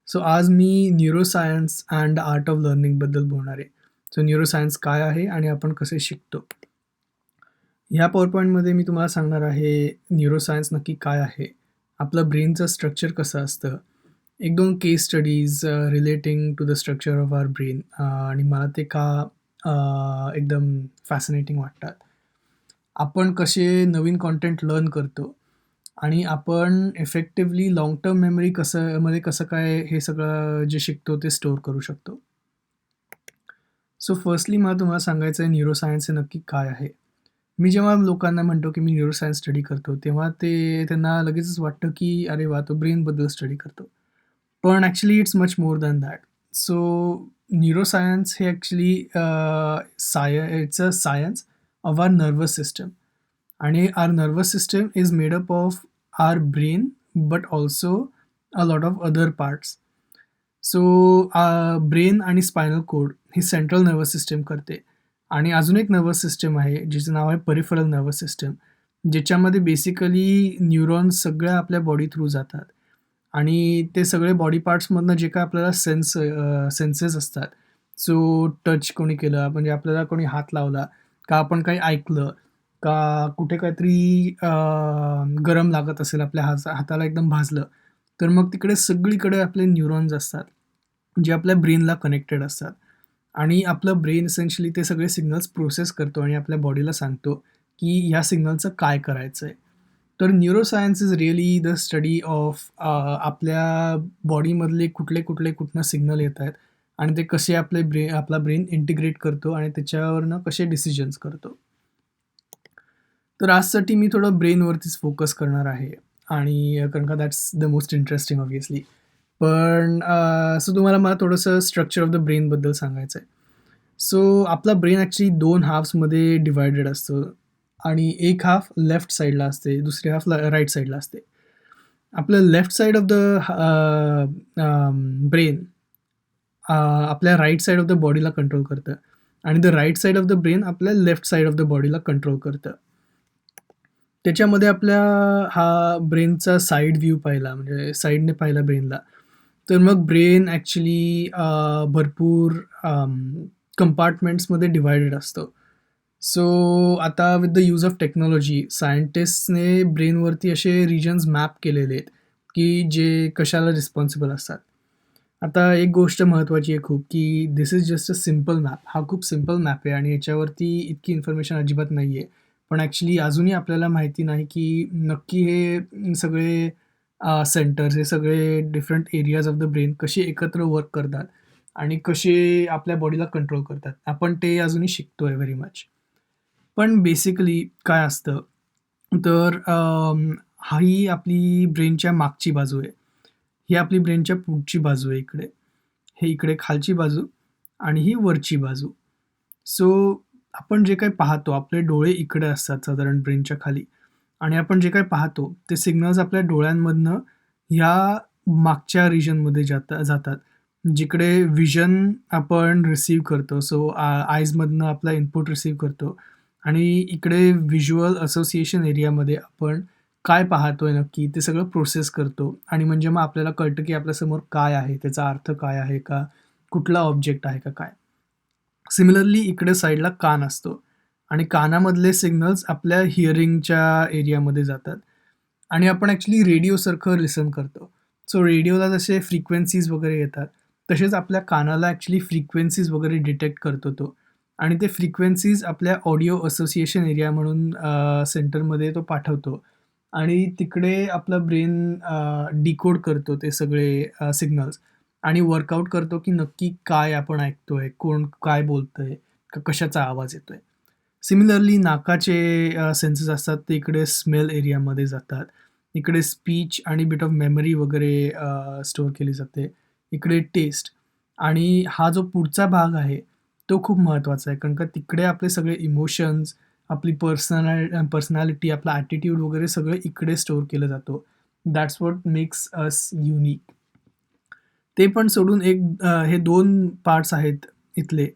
So आज मी neuroscience and art of लर्निंगबद्दल बोलणार आहे. सो न्यूरोसायन्स काय आहे आणि आपण कसे शिकतो? ह्या पॉवर पॉइंटमध्ये मी तुम्हाला सांगणार आहे न्यूरोसायन्स नक्की काय आहे? आपलं ब्रेनचं स्ट्रक्चर कसं असतं? 1-2 case studies relating to the structure of our brain आणि मला ते का एकदम फॅसिनेटिंग वाटतात. आपण कसे नवीन कंटेंट लर्न करतो आणि आपण इफेक्टिव्हली लाँग टर्म मेमरी कसं काय हे सगळं जे शिकतो ते स्टोअर करू शकतो. सो फर्स्टली मला तुम्हाला सांगायचं आहे न्यूरोसायन्स हे नक्की काय आहे? मी जेव्हा लोकांना म्हणतो, की मी न्यूरोसायन्स स्टडी करतो, तेव्हा त्यांना लगेचच वाटतं, की "अरे वाह! तो ब्रेनबद्दल स्टडी करतो." पण actually it's much more than that. So neuroscience हे actually it's a science of our nervous system आणि our nervous system is made up of our brain, but also a lot of other parts. So brain आणि spinal cord ही central nervous system करते आणि अजून एक nervous system आहे, जिचं नाव आहे peripheral nervous system, ज्याच्यामध्ये बेसिकली न्यूरॉन्स सगळ्या आपल्या बॉडी थ्रू जातात आणि ते सगळे बॉडी पार्ट्समधनं जे काही आपल्याला सेन्सेस असतात. सो टच कोणी केलं, म्हणजे आपल्याला कोणी हात लावला, का आपण काही ऐकलं, का कुठे काहीतरी गरम लागत असेल, आपल्या हाताला एकदम भाजलं, तर मग तिकडे सगळीकडे आपले न्यूरॉन्स असतात, जे आपल्या ब्रेनला कनेक्टेड असतात आणि आपलं ब्रेन एसेन्शियली ते सगळे सिग्नल्स प्रोसेस करतो आणि आपल्या बॉडीला सांगतो, की ह्या सिग्नलचं काय करायचंय. तर neuroscience is really the study of आपल्या बॉडीमधले कुठले-कुठले कुठनं सिग्नल येतायत आणि ते कसे आपला ब्रेन इंटिग्रेट करतो आणि त्याच्यावरनं कसे डिसिजन्स करतो. तर आजसाठी मी थोडं ब्रेनवरतीच फोकस करणार आहे आणि कारण का that's the most interesting obviously. पण सो तुम्हाला मला थोडंसं स्ट्रक्चर ऑफ द ब्रेनबद्दल सांगायचं आहे. सो आपला ब्रेन ॲक्चुअली 2 हाल्फ्समध्ये डिव्हायडेड असतो आणि एक हाल्फ लेफ्ट साइडला असते, दुसरी हाल्फ राइट साइडला असते. आपलं left side of the brain आपल्या राइट साइड ऑफ द बॉडीला कंट्रोल करतं आणि the right side of the brain आपल्या लेफ्ट साइड ऑफ द बॉडीला कंट्रोल करतं. त्याच्यामध्ये आपल्या हा ब्रेनचा साइड व्ह्यू पाहिला, म्हणजे साइडने पाहिला ब्रेनला, तर मग ब्रेन ॲक्चुअली भरपूर कंपार्टमेंट्समध्ये डिव्हायडेड असतो. सो आता with the use of technology सायंटिस्टने ब्रेनवरती असे रिजन्स मॅप केलेले आहेत, की जे कशाला रिस्पॉन्सिबल असतात. आता एक गोष्ट महत्त्वाची आहे खूप, की this is just a simple map. हा खूप सिंपल मॅप आहे आणि याच्यावरती इतकी इन्फॉर्मेशन अजिबात नाही आहे. पण ॲक्चुअली अजूनही आपल्याला माहिती नाही, की नक्की हे सगळे सेंटर्स, हे सगळे different areas of the brain कसे एकत्र वर्क करतात आणि कसे आपल्या बॉडीला कंट्रोल करतात. आपण ते अजूनही शिकतोय व्हेरी मच. पण बेसिकली काय असतं, तर ही आपली ब्रेनच्या मागची बाजू आहे. ही आपली ब्रेनच्या पुढची बाजू आहे इकडे. हे इकडे खालची बाजू आणि ही वरची बाजू. सो आपण जे काही पाहतो, आपले डोळे इकडे असतात साधारण ब्रेनच्या खाली आणि आपण जे काही पाहतो, ते सिग्नल्स आपल्या डोळ्यांमधनं ह्या मागच्या रिजनमध्ये जातात. जिकडे व्हिजन आपण रिसीव्ह करतो. सो आयजमधनं आपला इनपुट रिसीव्ह करतो आणि इकडे व्हिज्युअल असोसिएशन एरियामध्ये आपण काय पाहतोय नक्की ते सगळं प्रोसेस करतो आणि म्हणजे मग आपल्याला कळतं, की आपल्यासमोर काय आहे, त्याचा अर्थ काय आहे का? कुठला ऑब्जेक्ट आहे का काय? सिमिलरली इकडे साईडला कान असतो आणि कानामधले सिग्नल्स आपल्या हिअरिंगच्या एरियामध्ये जातात आणि आपण ॲक्चुअली रेडिओसारखं लिसन करतो. सो रेडिओला जसे फ्रिक्वेन्सीज वगैरे येतात, तसेच आपल्या कानाला ॲक्चुअली फ्रिक्वेन्सीज वगैरे डिटेक्ट करतो तो आणि ते फ्रिक्वेन्सीज आपल्या ऑडिओ असोसिएशन एरिया म्हणून सेंटरमध्ये तो पाठवतो आणि तिकडे आपला ब्रेन डिकोड करतो ते सगळे सिग्नल्स आणि वर्कआउट करतो, की नक्की काय आपण ऐकतोय, कोण काय बोलतंय, कशाचा आवाज येतोय. सिमिलरली नाकाचे सेन्सेस असतात ते इकडे स्मेल एरियामध्ये जातात. इकडे स्पीच आणि बिट ऑफ मेमरी वगैरे स्टोअर केली जाते. इकडे टेस्ट आणि हा जो पुढचा भाग आहे, तो खूप महत्त्वाचा आहे. कारण का तिकडे आपले सगळे इमोशन्स, आपली पर्सनॅलिटी, आपला ॲटिट्यूड वगैरे सगळं इकडे स्टोअर केलं जातो. That's what makes us unique. ते पण सोडून हे 2 पार्ट्स आहेत इथले,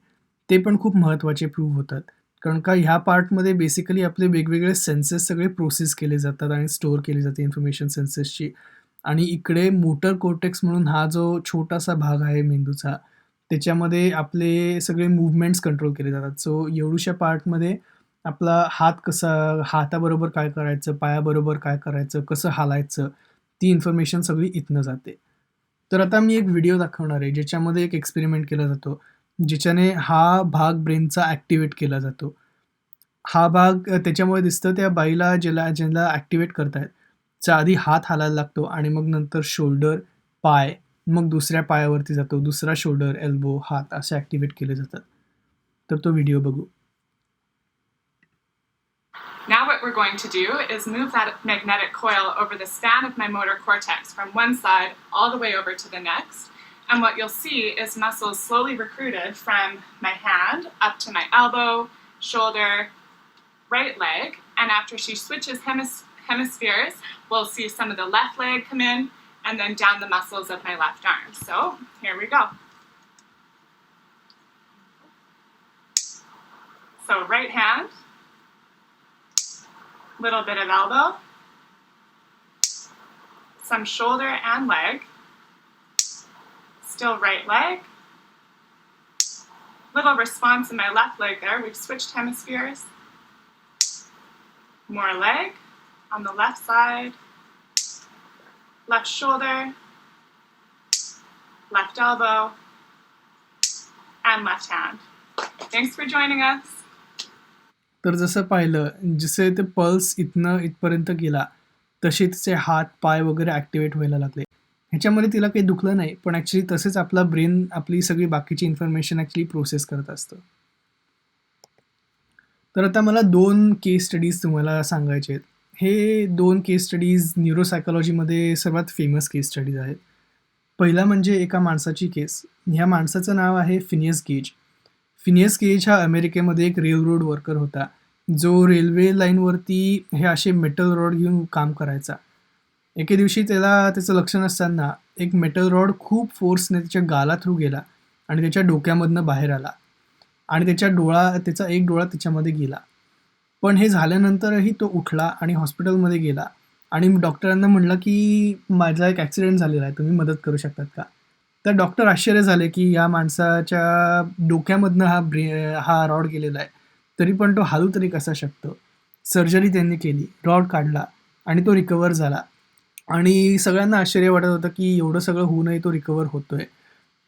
ते पण खूप महत्त्वाचे प्रूव्ह होतात. कारण का ह्या पार्टमध्ये बेसिकली आपले वेगवेगळे सेन्सेस सगळे प्रोसेस केले जातात आणि स्टोअर केली जाते इन्फॉर्मेशन सेन्सेसची. आणि इकडे मोटर कोर्टेक्स म्हणून हा जो छोटासा भाग आहे मेंदूचा, त्याच्यामध्ये आपले सगळे मूव्हमेंट्स कंट्रोल केले जातात. सो एवढ्याशा पार्टमध्ये आपला हात कसा हाताबरोबर काय करायचं, पायाबरोबर काय करायचं, कसं हालायचं, ती इन्फॉर्मेशन सगळी इथनं जाते. तर आता मी एक व्हिडिओ दाखवणार आहे, ज्याच्यामध्ये एक एक्सपेरिमेंट केला जातो, ज्याच्याने हा भाग ब्रेनचा ॲक्टिव्हेट केला जातो. हा भाग त्याच्यामुळे दिसतं त्या बाईला ज्याला ॲक्टिव्हेट करतायत, च्या आधी हात हालायला लागतो आणि मग नंतर शोल्डर, पाय, मग दुसऱ्या पायावरती जातो, दुसरा शोल्डर, एल्बो, हात असे ॲक्टिव्हेट केले जातात. तर तो व्हिडिओ बघू. Now what we're going to do is move that magnetic coil over the span of my motor cortex from one side all the way over to the next. And what you'll see is muscles slowly recruited from my hand up to my elbow, shoulder, right leg. And after she switches hemispheres, we'll see some of the left leg come in and then down the muscles of my left arm. So here we go. So right hand, little bit of elbow, some shoulder and leg, still right leg, little response in my left leg there, we've switched hemispheres, more leg on the left side, left shoulder, left elbow, and left hand. Thanks for joining us. तर जसं पाहिलं, जसे ते pulse इथनं इथपर्यंत गेला, तसे तिचे हात, पाय वगैरे ॲक्टिव्हेट व्हायला लागले. ह्याच्यामध्ये तिला काही दुखलं नाही, पण ॲक्च्युली तसेच आपला ब्रेन आपली सगळी बाकीची इन्फॉर्मेशन ॲक्च्युली प्रोसेस करत असतं. तर आता मला 2 केस स्टडीज तुम्हाला सांगायचे आहेत. हे 2 केस स्टडीज न्यूरोसायकॉलॉजीमध्ये सर्वात फेमस केस स्टडीज आहेत. पहिला म्हणजे एका माणसाची केस. ह्या माणसाचं नाव आहे फिनियस गेज. फिनियस गेज हा अमेरिकेमध्ये एक रेलरोड वर्कर होता, जो रेल्वे लाईनवरती हे असे मेटल रॉड घेऊन काम करायचा. एके दिवशी त्याचं लक्ष नसताना एक मेटल रॉड खूप फोर्सने त्याच्या गाला थ्रू गेला आणि त्याच्या डोक्यामधनं बाहेर आला आणि त्याचा एक डोळा त्याच्यामध्ये गेला. पण हे झाल्यानंतरही तो उठला आणि हॉस्पिटलमध्ये गेला आणि डॉक्टरांना म्हणलं, की माझा एक ॲक्सिडेंट झालेला आहे, तुम्ही मदत करू शकतात का? तर डॉक्टर आश्चर्य झाले, की या माणसाच्या डोक्यामधनं हा रॉड गेलेला आहे, तरी पण तो हालू तरी कसा शकतो? सर्जरी त्यांनी केली, रॉड काढला आणि तो रिकव्हर झाला. आणि सगळ्यांना आश्चर्य वाटत होतं, की एवढं सगळं होऊनही तो रिकव्हर होतोय.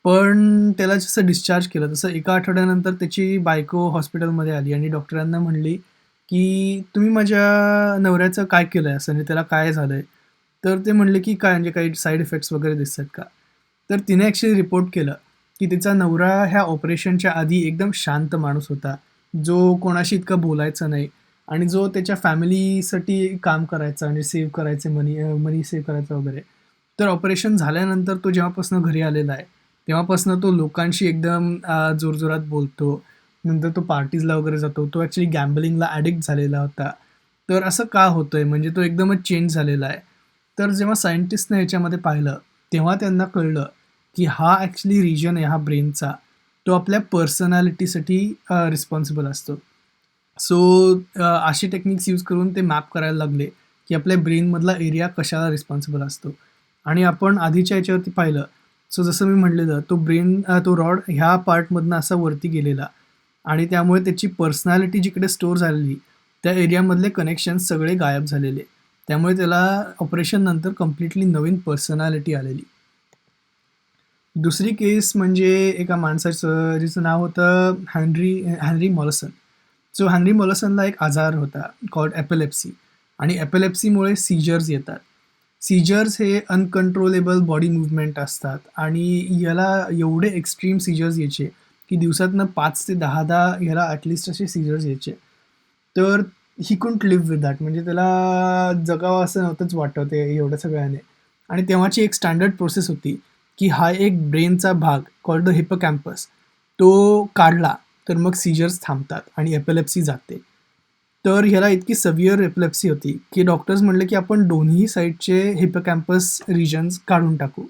पण त्याला जसं डिस्चार्ज केलं, तसं एका आठवड्यानंतर त्याची बायको हॉस्पिटलमध्ये आली आणि डॉक्टरांना म्हणली, की "तुम्ही माझ्या नवऱ्याचं काय केलंय असं? म्हणजे त्याला काय झालंय?" तर ते म्हणले, की "काय म्हणजे काही साइड इफेक्ट्स वगैरे दिसतात का?" तर तिने ॲक्च्युअली रिपोर्ट केलं, की तिचा नवरा ह्या ऑपरेशनच्या आधी एकदम शांत माणूस होता, जो कोणाशी इतकं बोलायचा नाही आणि जो त्याच्या फॅमिलीसाठी काम करायचा आणि सेव्ह करायचे मनी सेव्ह करायचा वगैरे. तर ऑपरेशन झाल्यानंतर तो जेव्हापासून घरी आलेला आहे, तेव्हापासून तो लोकांशी एकदम जोरजोरात बोलतो. नंतर तो पार्टीजला वगैरे जातो. तो ॲक्च्युअली गॅम्बलिंगला ॲडिक्ट झालेला होता. तर असं का होतंय? म्हणजे तो एकदमच चेंज झालेला आहे. तर जेव्हा सायंटिस्टने ह्याच्यामध्ये पाहिलं, तेव्हा त्यांना कळलं, की हा ॲक्च्युअली रिजन आहे हा ब्रेनचा, तो आपल्या पर्सनॅलिटीसाठी रिस्पॉन्सिबल असतो. सो असे टेक्निक्स यूज करून ते मॅप करायला लागले, की आपल्या ब्रेनमधला एरिया कशाला रिस्पॉन्सिबल असतो. आणि आपण आधीच्या ह्याच्यावरती पाहिलं, सो जसं मी म्हटलेलं, तो रॉड ह्या पार्टमधनं असा वरती गेलेला आणि त्यामुळे त्याची पर्सनॅलिटी जिकडे स्टोअर झालेली, त्या एरियामधले कनेक्शन्स सगळे गायब झालेले. त्यामुळे त्याला ऑपरेशननंतर कंप्लीटली नवीन पर्सनॅलिटी आलेली. दुसरी केस म्हणजे एका माणसाचं जिचं नाव होतं हेनरी मॉलसन. सो हेनरी मॉलसनला एक आजार होता कॉल्ड एपिलेप्सी आणि एपिलेप्सीमुळे सीजर्स येतात. सीजर्स हे अनकंट्रोलेबल बॉडी मूव्हमेंट असतात आणि याला एवढे एक्स्ट्रीम सीजर्स यायचे, की दिवसातनं 5 ते 10 ह्याला ॲटलीस्ट असे सीजर्स यायचे. तर he couldn't live with that म्हणजे त्याला जगावं असं नव्हतंच वाटत ते एवढ्या सगळ्याने. आणि तेव्हाची एक स्टँडर्ड प्रोसेस होती, की हा एक ब्रेनचा भाग कॉल्ड द हिप्पोकॅम्पस तो काढला, तर मग सीजर्स थांबतात आणि एपिलेप्सी जाते. तर ह्याला इतकी सव्हिअर एपिलेप्सी होती, की डॉक्टर्स म्हणले, की आपण दोन्ही साईडचे हिप्पोकॅम्पस रिजन्स काढून टाकू.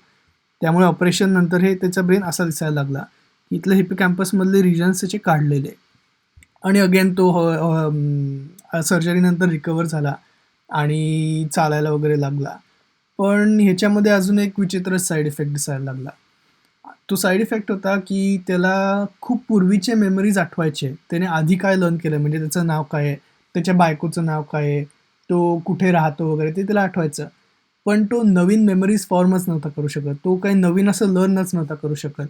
त्यामुळे ऑपरेशननंतर हे त्याचा ब्रेन असा दिसायला लागला, की इथलं हिप्पोकॅम्पसमधले रिजन्स त्याचे काढलेले. आणि अगेन तो सर्जरीनंतर रिकव्हर झाला आणि चालायला वगैरे लागला. पण ह्याच्यामध्ये अजून एक विचित्रच साईड इफेक्ट दिसायला लागला. तो साईड इफेक्ट होता, की त्याला खूप पूर्वीचे मेमरीज आठवायचे. त्याने आधी काय लर्न केलंय, म्हणजे त्याचं नाव काय आहे, त्याच्या बायकोचं नाव काय आहे, तो कुठे राहतो वगैरे ते त्याला आठवायचं. पण तो नवीन मेमरीज फॉर्मच नव्हता करू शकत. तो काही नवीन असं लर्नच नव्हता करू शकत.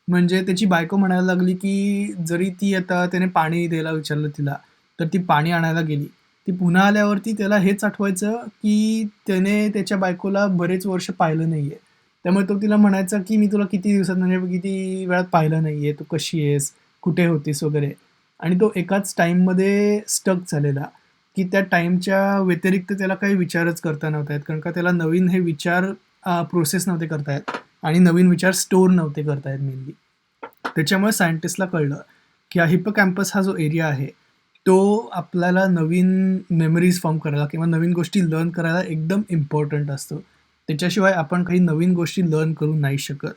म्हणजे त्याची बायको म्हणायला लागली, की जरी ती आता त्याने पाणी द्यायला विचारलं तिला, तर ती पाणी आणायला गेली. ती पुन्हा आल्यावरती त्याला हेच आठवायचं, की त्याने त्याच्या बायकोला बरेच वर्ष पाहिलं नाहीये. त्यामुळे तो तिला म्हणायचा, की "मी तुला किती दिवसात म्हणजे किती वेळात पाहिलं नाहीये, तू कशी आहेस? कुठे होतीस?" वगैरे. आणि तो एकाच टाईममध्ये स्टक झालेला, की त्या टाईमच्या व्यतिरिक्त त्याला काही विचारच करता नव्हता येत. कारण का त्याला नवीन हे विचार प्रोसेस नव्हते करता येत आणि नवीन विचार स्टोअर नव्हते करता येत मेनली. त्याच्यामुळे सायंटिस्टला कळलं, की हा हिप्पोकॅम्पस हा जो एरिया आहे, तो आपल्याला नवीन मेमरीज फॉर्म करायला किंवा नवीन गोष्टी लर्न करायला एकदम इम्पॉर्टंट असतो. त्याच्याशिवाय आपण काही नवीन गोष्टी लर्न करू नाही शकत.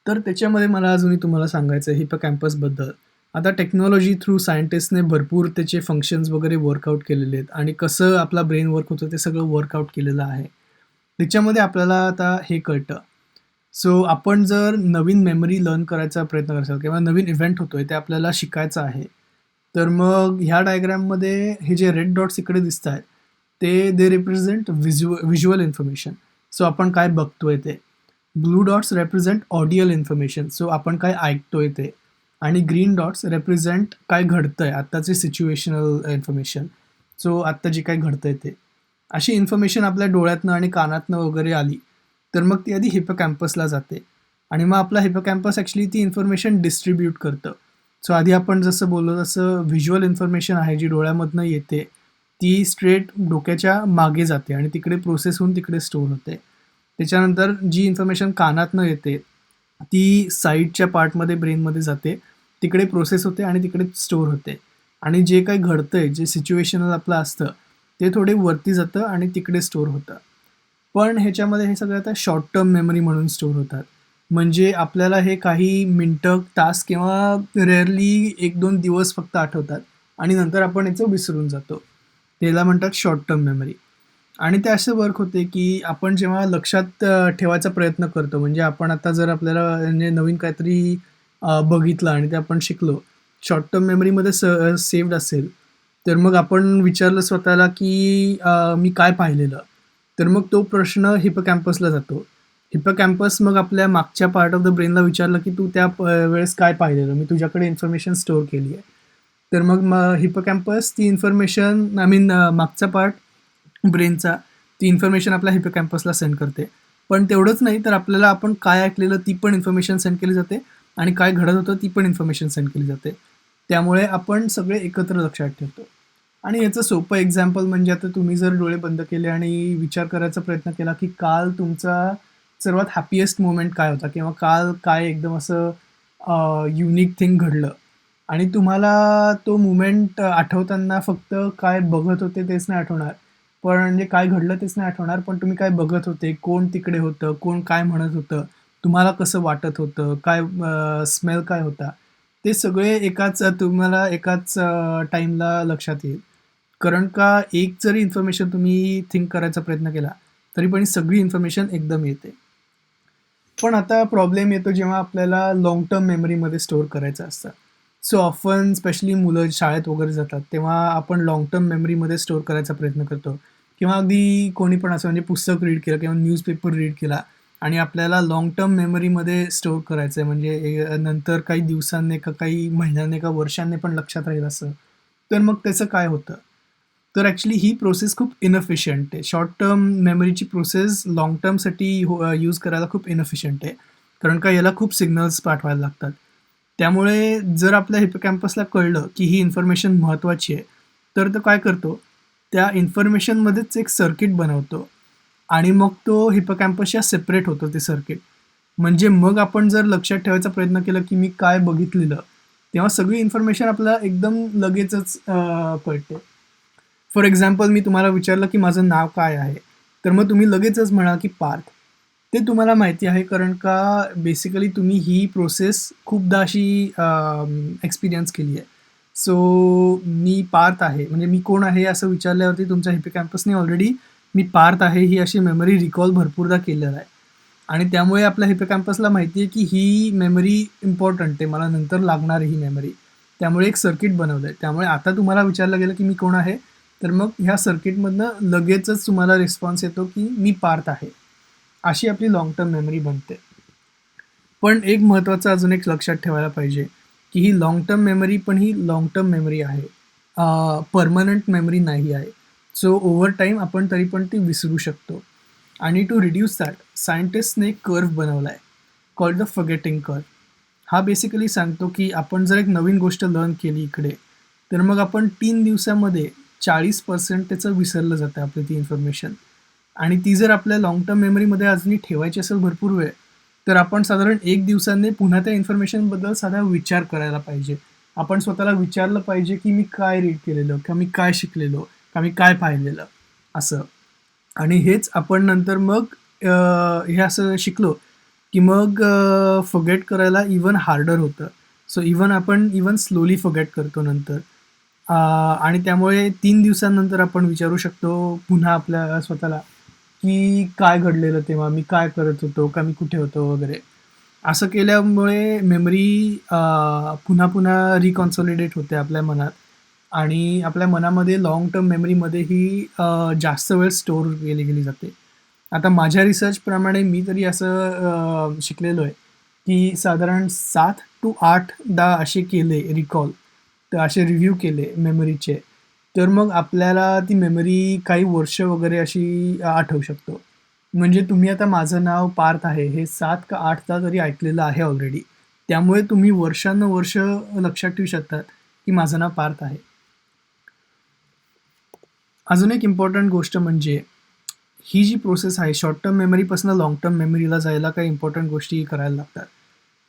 तर त्याच्यामध्ये मला अजूनही तुम्हाला सांगायचं आहे हिप्पोकॅम्पसबद्दल. आता टेक्नॉलॉजी थ्रू सायंटिस्टने भरपूर त्याचे फंक्शन्स वगैरे वर्कआउट केलेले आहेत आणि कसं आपला ब्रेन वर्क होतं ते सगळं वर्कआउट केलेलं आहे. त्याच्यामध्ये आपल्याला आता हे कळतं. सो आपण जर नवीन मेमरी लर्न करायचा प्रयत्न करत असाल किंवा नवीन इव्हेंट होतोय ते आपल्याला शिकायचं आहे. तर मग ह्या डायग्राममध्ये हे जे रेड डॉट्स इकडे दिसत आहेत, ते they represent visual information. So आपण काय बघतोय ते. Blue dots represent audial information. So आपण काय ऐकतोय ते. आणि ग्रीन डॉट्स रिप्रेझेंट काय घडतंय, आत्ताचे सिच्युएशनल इन्फॉर्मेशन. सो आत्ता जे काय घडतंय ते. अशी इन्फॉर्मेशन आपल्या डोळ्यातनं आणि कानातनं वगैरे आली, तर मग ती आधी हिप्पोकॅम्पसला जाते आणि मग आपला हिप्पोकॅम्पस ॲक्चुअली ती इन्फॉर्मेशन डिस्ट्रीब्यूट करतं. सो आधी आपण जसं बोललो तसं व्हिज्युअल इन्फॉर्मेशन आहे जी डोळ्यामधनं येते, ती स्ट्रेट डोक्याच्या मागे जाते आणि तिकडे प्रोसेस होऊन तिकडे स्टोअर होते. त्याच्यानंतर जी इन्फॉर्मेशन कानातनं येते, ती साईडच्या पार्टमध्ये ब्रेनमध्ये जाते, तिकडे प्रोसेस होते आणि तिकडे स्टोअर होते. आणि जे काही घडतंय, जे सिच्युएशनल आपलं असतं, ते थोडे वरती जातं आणि तिकडे स्टोअर होतं. पण ह्याच्यामध्ये हे सगळं आता शॉर्ट टर्म मेमरी म्हणून स्टोअर होतात. म्हणजे आपल्याला हे काही मिनिटं, तास किंवा रेअरली 1-2 दिवस फक्त आठवतात आणि नंतर आपण याचं विसरून जातो. त्याला म्हणतात शॉर्ट टर्म मेमरी. आणि ते असे वर्क होते, की आपण जेव्हा लक्षात ठेवायचा प्रयत्न करतो, म्हणजे आपण आता जर आपल्याला म्हणजे नवीन काहीतरी बघितलं आणि ते आपण शिकलो, शॉर्ट टर्म मेमरीमध्ये सेव्हड असेल, तर मग आपण विचारलं स्वतःला, की मी काय पाहिलेलं? तर मग तो प्रश्न हिप्पोकॅम्पसला जातो. हिप्पोकॅम्पस मग आपल्या मागच्या पार्ट ऑफ द ब्रेनला विचारलं, की "तू त्या वेळेस काय पाहिलेलं? मी तुझ्याकडे इन्फॉर्मेशन स्टोअर केली आहे." तर मग हिप्पोकॅम्पस ती इन्फॉर्मेशन आय मीन मागचा पार्ट ब्रेनचा ती इन्फॉर्मेशन आपल्या हिप्पोकॅम्पसला सेंड करते. पण तेवढंच नाही तर आपल्याला आपण काय ऐकलेलं ती पण इन्फॉर्मेशन सेंड केली जाते आणि काय घडत होतं ती पण इन्फॉर्मेशन सेंड केली जाते. त्यामुळे आपण सगळे एकत्र लक्षात ठेवतो. आणि याचं सोपं एक्झाम्पल म्हणजे आता तुम्ही जर डोळे बंद केले आणि विचार करायचा प्रयत्न केला, की काल तुमचा सर्वात हॅपिएस्ट मोमेंट काय होता किंवा काल काय एकदम असं युनिक थिंग घडलं आणि तुम्हाला तो मोमेंट आठवताना फक्त काय बघत होते तेच नाही आठवणार. पण म्हणजे काय घडलं तेच नाही आठवणार, पण तुम्ही काय बघत होते, कोण तिकडे होतं, कोण काय म्हणत होतं, तुम्हाला कसं वाटत होतं, काय स्मेल काय होता, ते सगळे तुम्हाला एकाच टाईमला लक्षात येईल. कारण का एक जरी इन्फॉर्मेशन तुम्ही थिंक करायचा प्रयत्न केला, तरी पण ही सगळी इन्फॉर्मेशन एकदम येते. पण आता प्रॉब्लेम येतो जेव्हा आपल्याला लाँग टर्म मेमरीमध्ये स्टोअर करायचं असतं. सो ऑफन स्पेशली मुलं शाळेत वगैरे जातात, तेव्हा आपण लाँग टर्म मेमरीमध्ये स्टोअर करायचा प्रयत्न करतो किंवा अगदी कोणी पण असं म्हणजे पुस्तक रीड केलं किंवा न्यूजपेपर रीड केला आणि आपल्याला लाँग टर्म मेमरीमध्ये स्टोअर करायचं आहे म्हणजे नंतर काही दिवसांनी का काही महिन्यांनी का वर्षांनी पण लक्षात राहील असं. तर मग त्याचं काय होतं? तर ॲक्चुअली ही प्रोसेस खूप इनएफिशियंट आहे. शॉर्ट टर्म मेमरीची प्रोसेस लाँग टर्मसाठी यूज करायला खूप इनएफिशियंट आहे. कारण का याला खूप सिग्नल्स पाठवायला लागतात. त्यामुळे जर आपल्या हिप्पोकॅम्पसला कळलं, की ही इन्फॉर्मेशन महत्त्वाची आहे, तर तो काय करतो, त्या इन्फॉर्मेशनमध्येच एक सर्किट बनवतो आणि मग तो हिप्पोकॅम्पसच्या सेपरेट होतो ते सर्किट. म्हणजे मग आपण जर लक्षात ठेवायचा प्रयत्न केला, की मी काय बघितलेलं, तेव्हा सगळी इन्फॉर्मेशन आपल्याला एकदम लगेचच कळते. फॉर एक्झाम्पल मी तुम्हाला विचारलं, की माझं नाव काय आहे? तर मग तुम्ही लगेचच म्हणाल, की पार्थ. ते तुम्हाला माहिती आहे कारण का बेसिकली तुम्ही ही प्रोसेस खूपदा अशी एक्सपिरियन्स केली आहे. सो मी पार्थ आहे, म्हणजे मी कोण आहे असं विचारल्यावरती तुमच्या हिप्पोकॅम्पसने ऑलरेडी मी पार्थ आहे ही अशी मेमरी रिकॉल भरपूरदा केलेला आहे. आणि त्यामुळे आपल्या हिपोकॅम्पसला माहिती आहे की ही मेमरी इम्पॉर्टंट आहे, मला नंतर लागणार आहे ही मेमरी. त्यामुळे एक सर्किट बनवलं आहे. त्यामुळे आता तुम्हाला विचारलं गेलं की मी कोण आहे, तर मग ह्या सर्किटमधनं लगेचच तुम्हाला रिस्पॉन्स येतो की मी पार्थ आहे. अशी आपली लाँग टर्म मेमरी बनते. पण एक महत्त्वाचं अजून एक लक्षात ठेवायला पाहिजे, की ही लाँग टर्म मेमरी पण ही लाँग टर्म मेमरी आहे. पर्मनंट मेमरी नाही आहे. सो ओव्हर टाईम आपण तरी पण ती विसरू शकतो. आणि टू रिड्यूस दॅट सायंटिस्टने एक कर्व्ह बनवला आहे, कॉल्ड द फॉरगेटिंग कर्व्ह. हा बेसिकली सांगतो की आपण जर एक नवीन गोष्ट लर्न केली इकडे, तर मग आपण 3 दिवसामध्ये 40% त्याचं विसरलं जातं आपली ती इन्फॉर्मेशन. आणि ती जर आपल्या लाँग टर्म मेमरीमध्ये अजूनही ठेवायची असेल भरपूर वेळ, तर आपण साधारण 1 दिवसाने पुन्हा त्या इन्फॉर्मेशनबद्दल साधा विचार करायला पाहिजे. आपण स्वतःला विचारलं पाहिजे की मी काय रीड केलेलं, का मी काय शिकलेलो, का मी काय पाहिलेलं, असं. आणि हेच आपण नंतर मग हे असं शिकलो, की मग फॉरगेट करायला इवन हार्डर होतं. सो आपण इवन स्लोली फॉरगेट करतो नंतर. आणि त्यामुळे 3 दिवसांनंतर आपण विचारू शकतो पुन्हा आपल्या स्वतःला, की काय घडलेलं तेव्हा, मी काय करत होतो, का मी कुठे होतो वगैरे. असं केल्यामुळे मेमरी पुन्हा-पुन्हा रिकन्सॉलिडेट होते आपल्या मनात आणि आपल्या मनामध्ये लाँग टर्म मेमरीमध्ये ही जास्त वेळ स्टोअर केली गेली जाते. आता माझ्या रिसर्चप्रमाणे मी तरी असं शिकलेलो आहे, की साधारण 7 to 8दा असे केले रिकॉल, तर असे रिव्ह्यू केले मेमरीचे, तर मग आपल्याला ती मेमरी काही वर्ष वगैरे अशी आठवू शकतो. म्हणजे तुम्ही आता माझं नाव पार्थ आहे हे 7 का 8दा तरी ऐकलेलं आहे ऑलरेडी. त्यामुळे तुम्ही वर्षानुवर्ष लक्षात ठेवू शकतात, की माझं नाव पार्थ आहे. अजून एक इम्पॉर्टंट गोष्ट म्हणजे ही जी प्रोसेस आहे शॉर्ट टर्म मेमरीपासून लाँग टर्म मेमरीला जायला काही इम्पॉर्टंट गोष्टी करायला लागतात.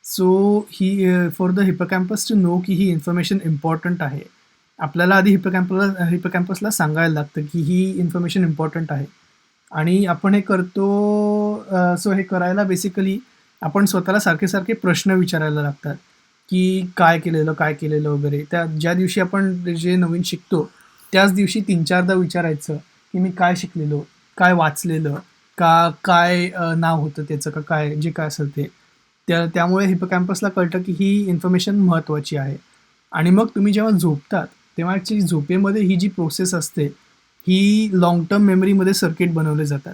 सो ही for the hippocampus to know की ही इन्फॉर्मेशन इम्पॉर्टंट आहे. आपल्याला आधी हिपोकॅम्पसला सांगायला लागतं की ही इन्फॉर्मेशन इम्पॉर्टंट आहे. आणि आपण हे करतो सो हे करायला बेसिकली आपण स्वतःला सारखे-सारखे प्रश्न विचारायला लागतात, की काय केलेलं वगैरे. त्या ज्या दिवशी आपण जे नवीन शिकतो, त्याच दिवशी 3-4दा विचारायचं, की मी काय शिकलेलो? काय वाचलेलं? काय नाव होतं त्याचं का काय जे काय असेल ते. त्यामुळे हिपोकॅम्पसला कळतं की ही इन्फॉर्मेशन महत्त्वाची आहे. आणि मग तुम्ही जेव्हा झोपतात, तेव्हा ॲक्चुअली झोपेमध्ये ही जी प्रोसेस असते, ही लाँग टर्म मेमरीमध्ये सर्किट बनवले जातात.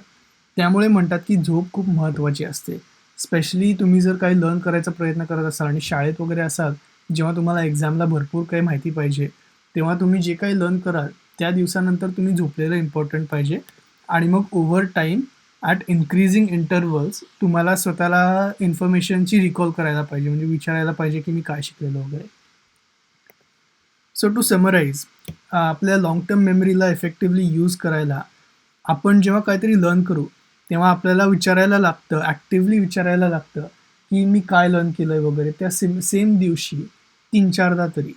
त्यामुळे म्हणतात की झोप खूप महत्त्वाची असते. स्पेशली तुम्ही जर काही लर्न करायचा प्रयत्न करत असाल आणि शाळेत वगैरे असाल, जेव्हा तुम्हाला एक्झामला भरपूर काही माहिती पाहिजे, तेव्हा तुम्ही जे काही लर्न कराल, त्या दिवसानंतर तुम्ही झोपलेलं इम्पॉर्टंट पाहिजे. आणि मग over time at increasing intervals तुम्हाला स्वतःला इन्फॉर्मेशनची रिकॉल करायला पाहिजे, म्हणजे विचारायला पाहिजे की मी काय शिकलेलो वगैरे. सो टू समराईज, आपल्या लाँग टर्म मेमरीला इफेक्टिव्हली यूज करायला आपण जेव्हा काहीतरी लर्न करू, तेव्हा आपल्याला विचारायला लागतं, ॲक्टिव्हली विचारायला लागतं, की मी काय लर्न केलंय वगैरे त्या सेम दिवशी 3-4दा तरी.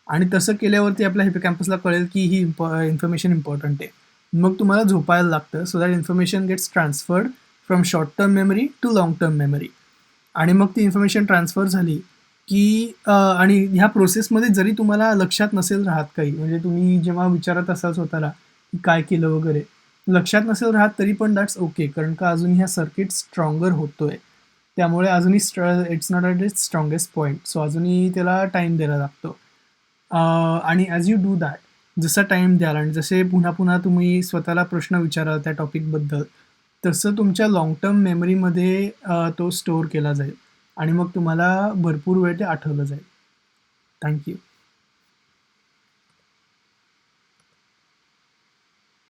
आणि तसं केल्यावरती आपल्या हिपोकॅम्पसला कळेल, की ही इन्फॉर्मेशन इम्पॉर्टंट आहे. मग तुम्हाला झोपायला लागतं so that information gets transferred from short term memory to long term memory. आणि मग ती इन्फॉर्मेशन ट्रान्सफर झाली, की आणि ह्या प्रोसेसमध्ये जरी तुम्हाला लक्षात नसेल राहत काही, म्हणजे तुम्ही जेव्हा विचारत असाल स्वतःला, की काय केलं वगैरे, लक्षात नसेल राहत तरी पण दॅट्स ओके. कारण का अजूनही हा सर्किट स्ट्रॉंगर होतोय. त्यामुळे अजूनही it's not at its strongest point. So अजूनही त्याला टाईम द्यायला लागतो. आणि ॲज यू डू दॅट, जसा टाईम द्याल आणि जसे पुन्हा-पुन्हा तुम्ही स्वतःला प्रश्न विचाराल त्या टॉपिकबद्दल, तसं तुमच्या लाँग टर्म मेमरीमध्ये तो स्टोअर केला जाईल आणि मग तुम्हाला भरपूर वेळ ते आठवलं जाईल. Thank you.